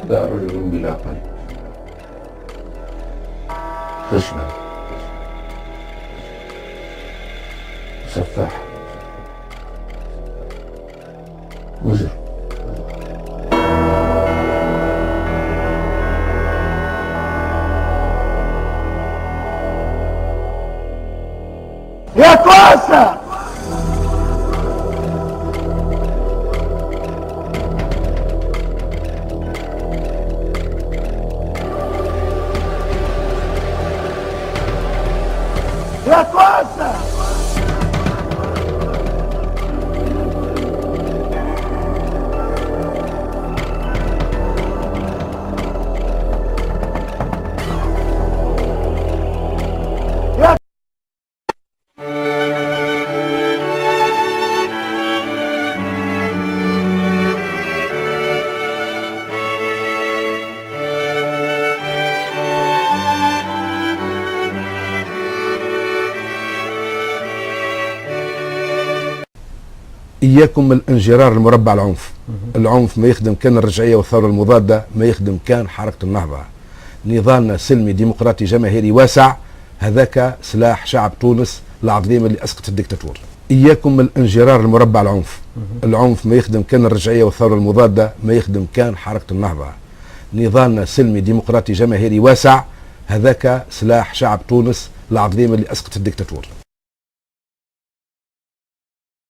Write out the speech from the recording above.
لا رجل بلا قلب خشنة سفاح مجرم. يا كوسة يا كوسة إياكم من الانجرار المربع العنف. العنف ما يخدم كان الرجعية والثورة المضادة، ما يخدم كان حركة النهضة. نضالنا سلمي ديمقراطي جماهيري واسع، هذاك سلاح شعب تونس العظيم اللي أسقط الدكتاتور. إياكم من الانجرار المربع العنف. العنف ما يخدم كان الرجعية والثورة المضادة، ما يخدم كان حركة النهضة. نضالنا سلمي ديمقراطي جماهيري واسع، هذاك سلاح شعب تونس العظيم اللي أسقط الدكتاتور.